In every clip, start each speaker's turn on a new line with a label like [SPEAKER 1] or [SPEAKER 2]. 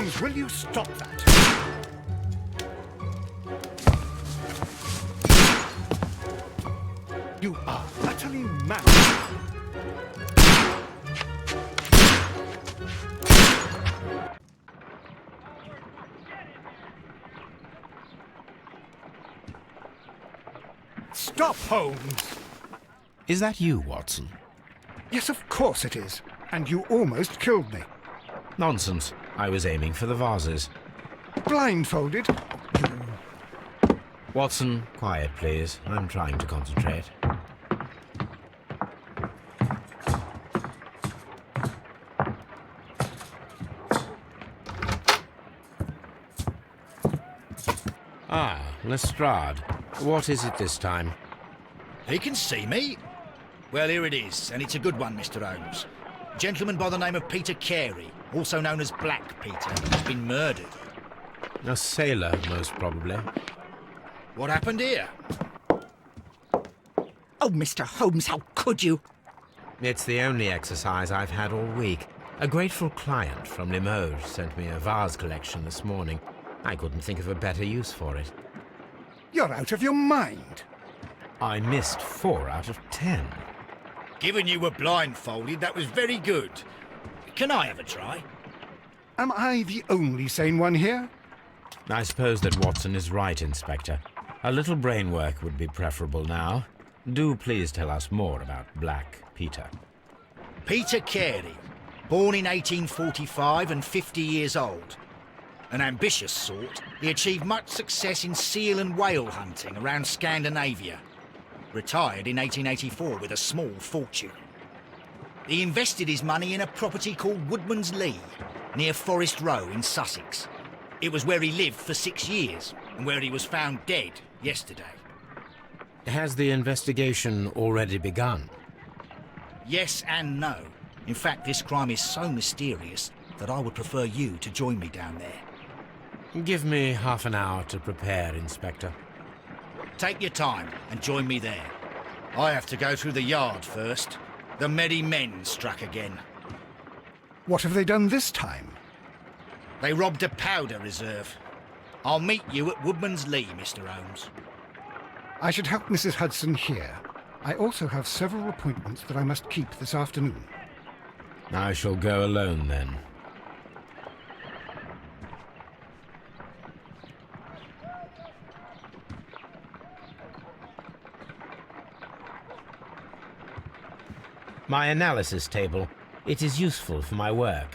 [SPEAKER 1] Holmes, will you stop that? You are utterly mad. Stop, Holmes!
[SPEAKER 2] Is that you, Watson?
[SPEAKER 1] Yes, of course it is. And you almost killed me.
[SPEAKER 2] Nonsense. I was aiming for the vases.
[SPEAKER 1] Blindfolded?
[SPEAKER 2] Watson, quiet, please. I'm trying to concentrate. Ah, Lestrade. What is it this time?
[SPEAKER 3] He can see me. Well, here it is, and it's a good one, Mr. Holmes. A gentleman by the name of Peter Carey, also known as Black Peter, has been murdered.
[SPEAKER 2] A sailor, most probably.
[SPEAKER 3] What happened here?
[SPEAKER 4] Oh, Mr. Holmes, how could you?
[SPEAKER 2] It's the only exercise I've had all week. A grateful client from Limoges sent me a vase collection this morning. I couldn't think of a better use for it.
[SPEAKER 1] You're out of your mind.
[SPEAKER 2] I missed 4 out of 10.
[SPEAKER 3] Given you were blindfolded, that was very good. Can I have a try?
[SPEAKER 1] Am I the only sane one here?
[SPEAKER 2] I suppose that Watson is right, Inspector. A little brain work would be preferable now. Do please tell us more about Black Peter.
[SPEAKER 3] Peter Carey, born in 1845 and 50 years old. An ambitious sort, he achieved much success in seal and whale hunting around Scandinavia. Retired in 1884 with a small fortune. He invested his money in a property called Woodman's Lee, near Forest Row in Sussex. It was where he lived for 6 years, and where he was found dead yesterday.
[SPEAKER 2] Has the investigation already begun?
[SPEAKER 3] Yes and no. In fact, this crime is so mysterious that I would prefer you to join me down there.
[SPEAKER 2] Give me half an hour to prepare, Inspector.
[SPEAKER 3] Take your time and join me there. I have to go through the yard first. The merry men struck again.
[SPEAKER 1] What have they done this time?
[SPEAKER 3] They robbed a powder reserve. I'll meet you at Woodman's Lee, Mr. Holmes.
[SPEAKER 1] I should help Mrs. Hudson here. I also have several appointments that I must keep this afternoon.
[SPEAKER 2] I shall go alone, then. My analysis table. It is useful for my work.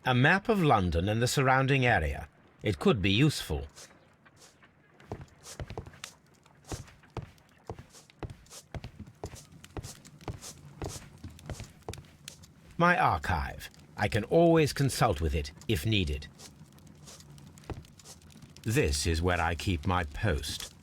[SPEAKER 2] A map of London and the surrounding area. It could be useful. My archive. I can always consult with it if needed. This is where I keep my post.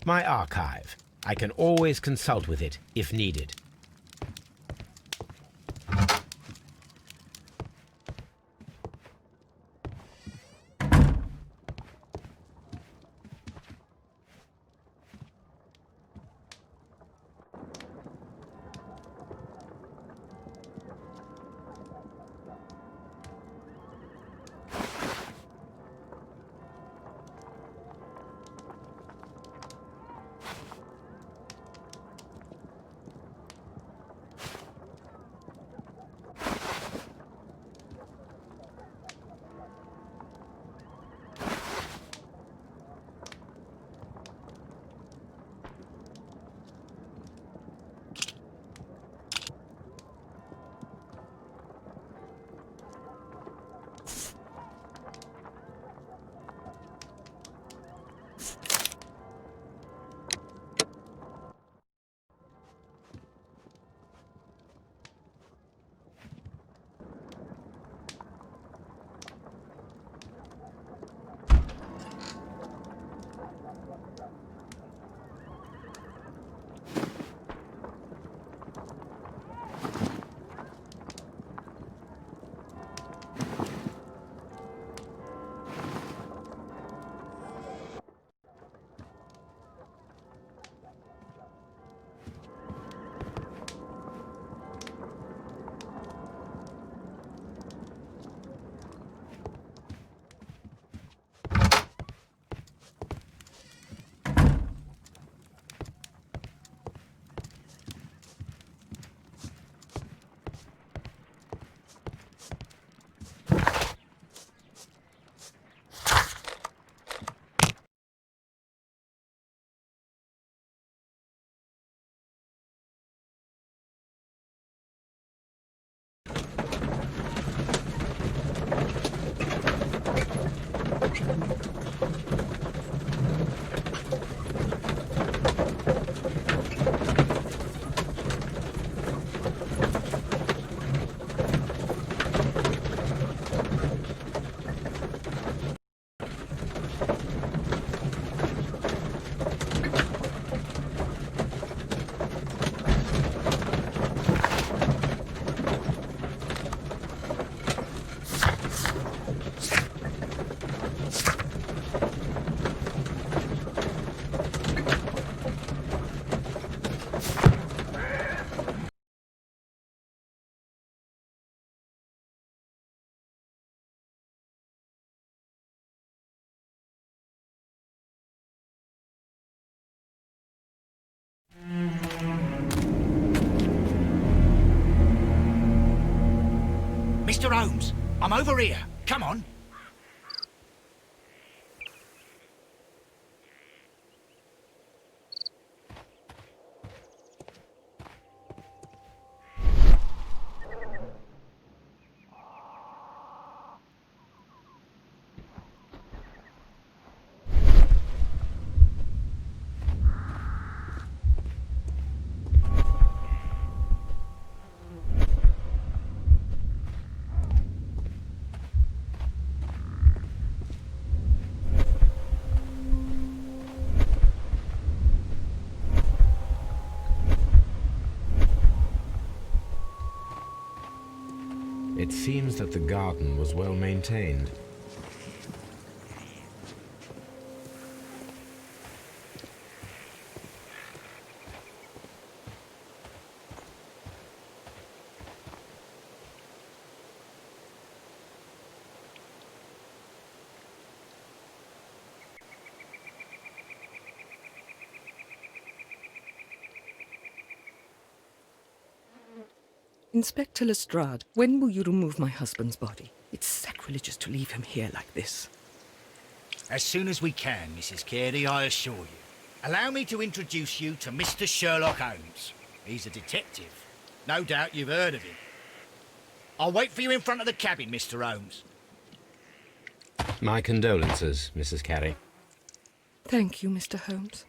[SPEAKER 2] My archive. I can always consult with it if needed.
[SPEAKER 3] Mr. Holmes, I'm over here. Come on.
[SPEAKER 2] It seems that the garden was well maintained.
[SPEAKER 4] Inspector Lestrade, when will you remove my husband's body? It's sacrilegious to leave him here like this.
[SPEAKER 3] As soon as we can, Mrs. Carey, I assure you. Allow me to introduce you to Mr. Sherlock Holmes. He's a detective. No doubt you've heard of him. I'll wait for you in front of the cabin, Mr. Holmes.
[SPEAKER 2] My condolences, Mrs. Carey.
[SPEAKER 4] Thank you, Mr. Holmes.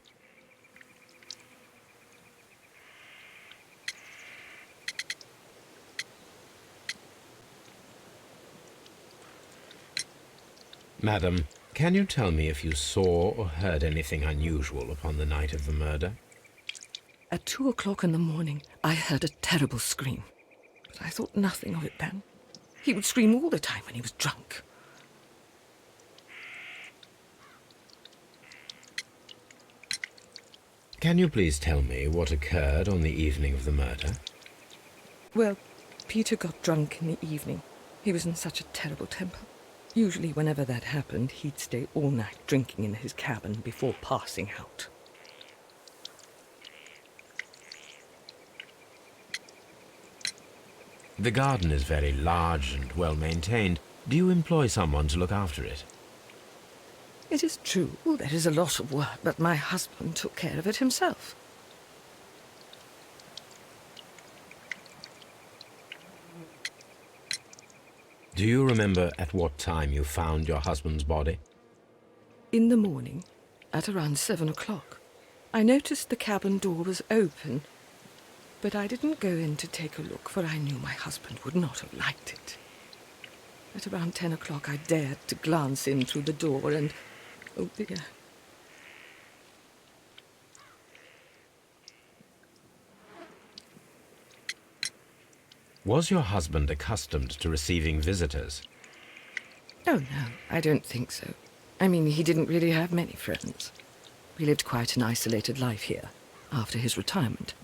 [SPEAKER 2] Madam, can you tell me if you saw or heard anything unusual upon the night of the murder?
[SPEAKER 4] At 2 o'clock in the morning, I heard a terrible scream. But I thought nothing of it then. He would scream all the time when he was drunk.
[SPEAKER 2] Can you please tell me what occurred on the evening of the murder?
[SPEAKER 4] Well, Peter got drunk in the evening. He was in such a terrible temper. Usually whenever that happened, he'd stay all night drinking in his cabin before passing out.
[SPEAKER 2] The garden is very large and well maintained. Do you employ someone to look after it?
[SPEAKER 4] It is true, there is a lot of work, but my husband took care of it himself.
[SPEAKER 2] Do you remember at what time you found your husband's body?
[SPEAKER 4] In the morning, at around 7 o'clock, I noticed the cabin door was open, but I didn't go in to take a look, for I knew my husband would not have liked it. At around 10 o'clock, I dared to glance in through the door and, oh dear.
[SPEAKER 2] Was your husband accustomed to receiving visitors?
[SPEAKER 4] Oh no, I don't think so. I mean, he didn't really have many friends. We lived quite an isolated life here, after his retirement.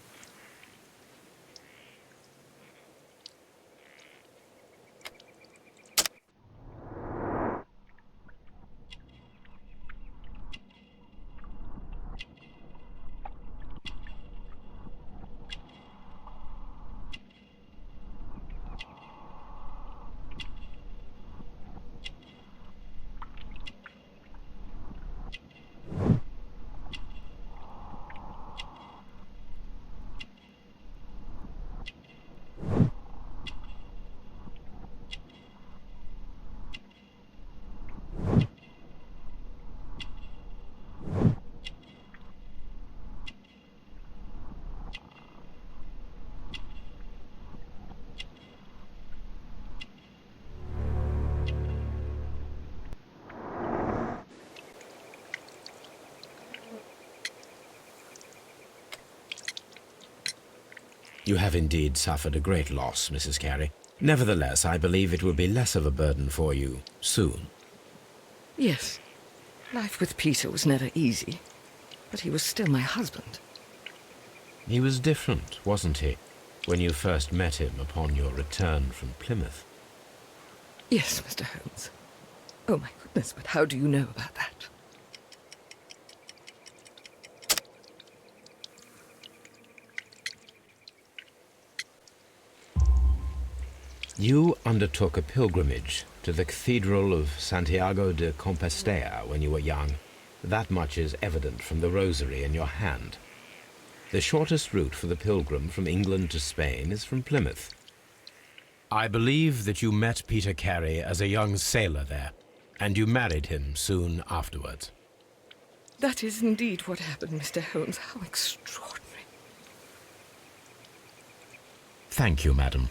[SPEAKER 2] You have indeed suffered a great loss, Mrs. Carey. Nevertheless, I believe it will be less of a burden for you soon.
[SPEAKER 4] Yes, life with Peter was never easy, but he was still my husband.
[SPEAKER 2] He was different, wasn't he, when you first met him upon your return from Plymouth?
[SPEAKER 4] Yes, Mr. Holmes. Oh my goodness, but how do you know about that?
[SPEAKER 2] You undertook a pilgrimage to the Cathedral of Santiago de Compostela when you were young. That much is evident from the rosary in your hand. The shortest route for the pilgrim from England to Spain is from Plymouth. I believe that you met Peter Carey as a young sailor there, and you married him soon afterwards.
[SPEAKER 4] That is indeed what happened, Mr. Holmes. How extraordinary.
[SPEAKER 2] Thank you, madam.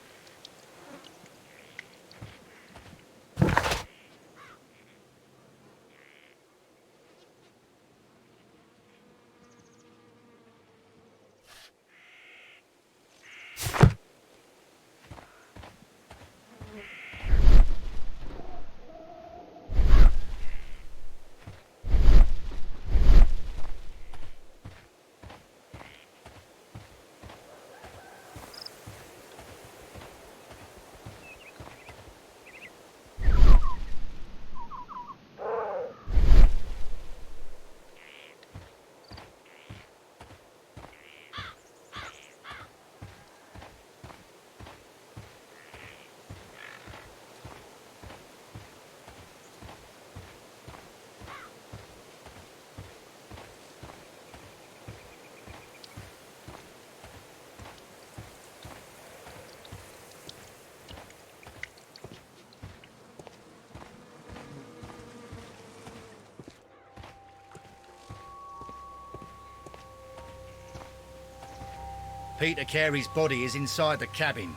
[SPEAKER 3] Peter Carey's body is inside the cabin.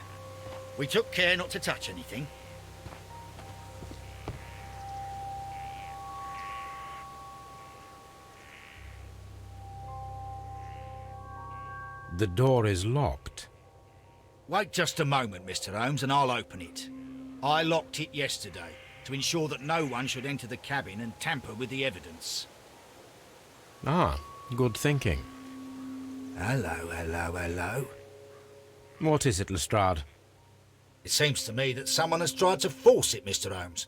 [SPEAKER 3] We took care not to touch anything.
[SPEAKER 2] The door is locked.
[SPEAKER 3] Wait just a moment, Mr. Holmes, and I'll open it. I locked it yesterday to ensure that no one should enter the cabin and tamper with the evidence.
[SPEAKER 2] Ah, good thinking.
[SPEAKER 3] Hello, hello, hello.
[SPEAKER 2] What is it, Lestrade?
[SPEAKER 3] It seems to me that someone has tried to force it, Mr. Holmes.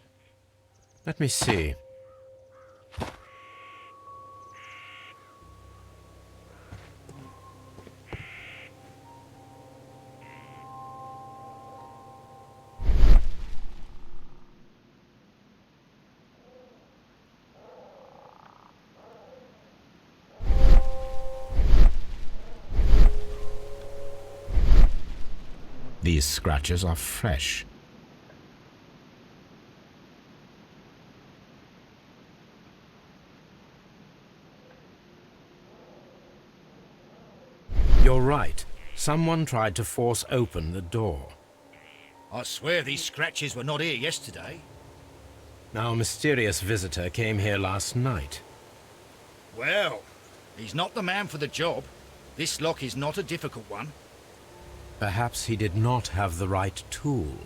[SPEAKER 2] Let me see. These scratches are fresh. You're right. Someone tried to force open the door.
[SPEAKER 3] I swear these scratches were not here yesterday.
[SPEAKER 2] Our mysterious visitor came here last night.
[SPEAKER 3] Well, he's not the man for the job. This lock is not a difficult one.
[SPEAKER 2] Perhaps he did not have the right tool.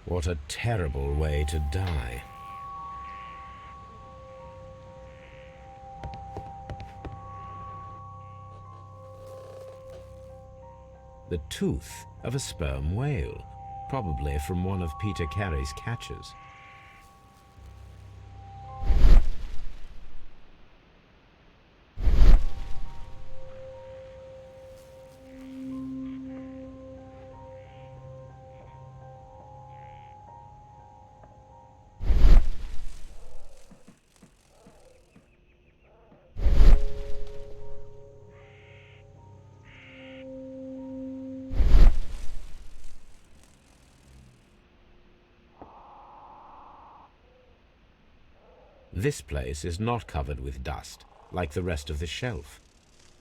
[SPEAKER 2] What a terrible way to die. The tooth of a sperm whale, probably from one of Peter Carey's catches. This place is not covered with dust, like the rest of the shelf.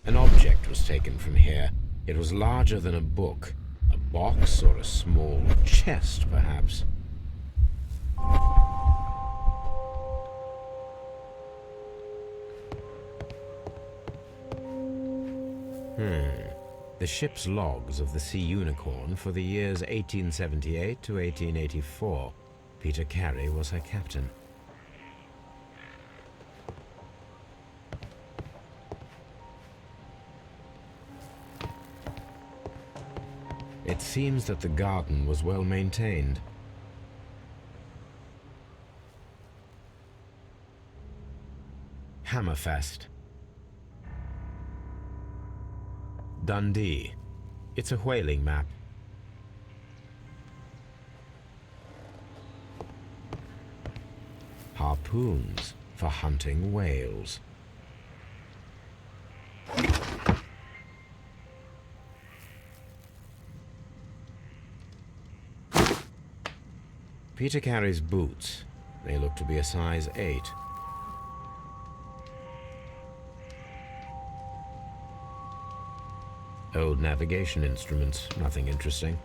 [SPEAKER 2] An object was taken from here. It was larger than a book. A box or a small chest, perhaps. The ship's logs of the Sea Unicorn for the years 1878 to 1884. Peter Carey was her captain. It seems that the garden was well maintained. Hammerfest. Dundee. It's a whaling map. Harpoons for hunting whales. Peter Carey's boots. They look to be a size 8. Old navigation instruments, nothing interesting.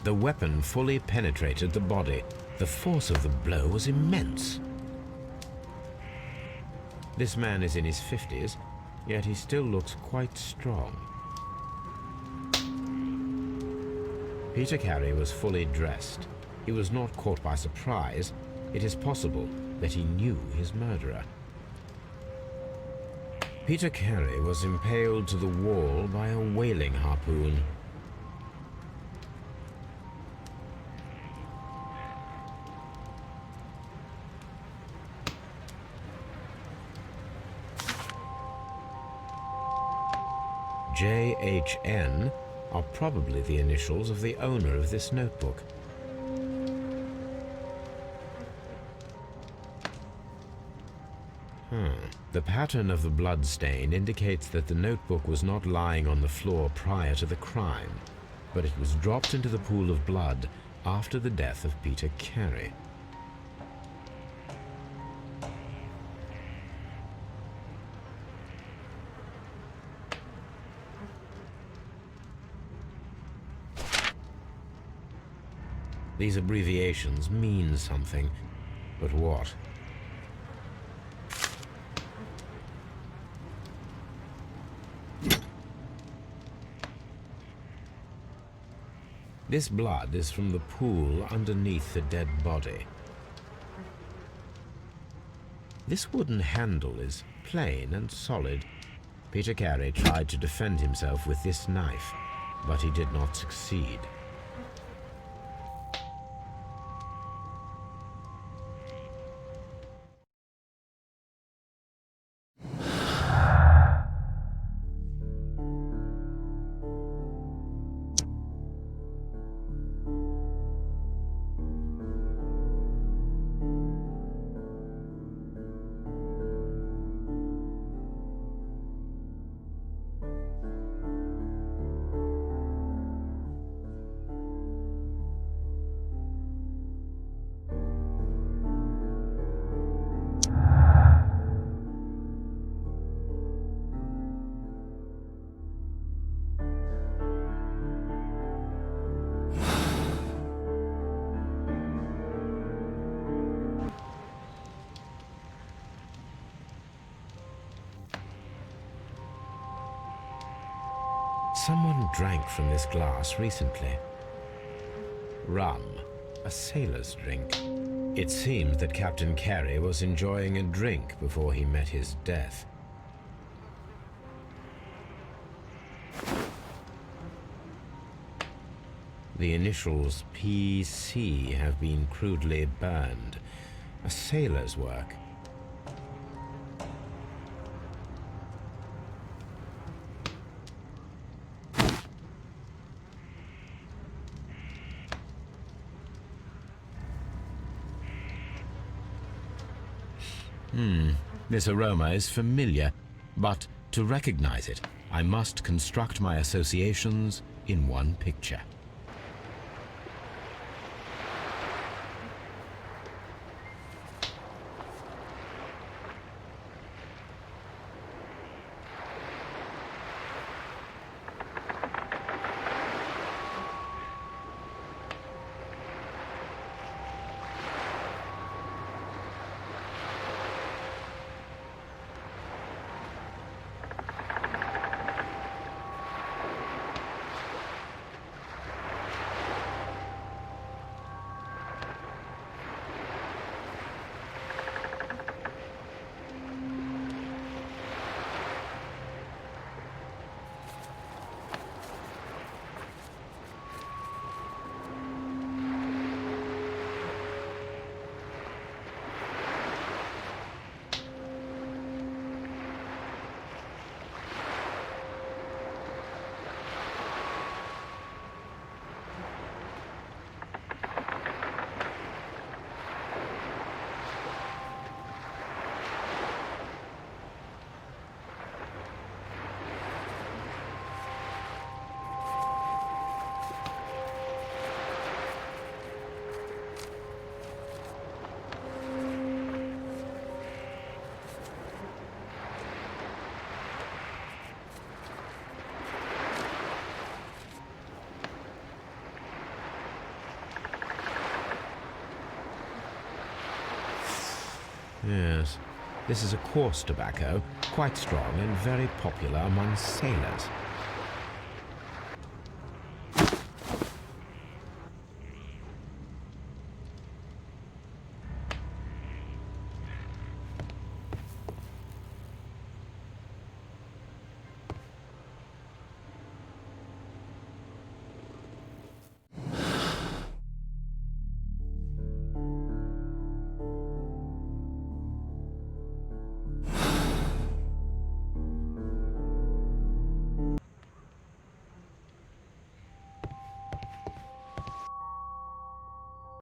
[SPEAKER 2] The weapon fully penetrated the body. The force of the blow was immense. This man is in his 50s, yet he still looks quite strong. Peter Carey was fully dressed. He was not caught by surprise. It is possible that he knew his murderer. Peter Carey was impaled to the wall by a whaling harpoon. JHN are probably the initials of the owner of this notebook. The pattern of the blood stain indicates that the notebook was not lying on the floor prior to the crime, but it was dropped into the pool of blood after the death of Peter Carey. These abbreviations mean something, but what? This blood is from the pool underneath the dead body. This wooden handle is plain and solid. Peter Carey tried to defend himself with this knife, but he did not succeed. Someone drank from this glass recently. Rum, a sailor's drink. It seemed that Captain Carey was enjoying a drink before he met his death. The initials PC have been crudely burned. A sailor's work. This aroma is familiar, but to recognize it, I must construct my associations in one picture. Yes. This is a coarse tobacco, quite strong and very popular among sailors.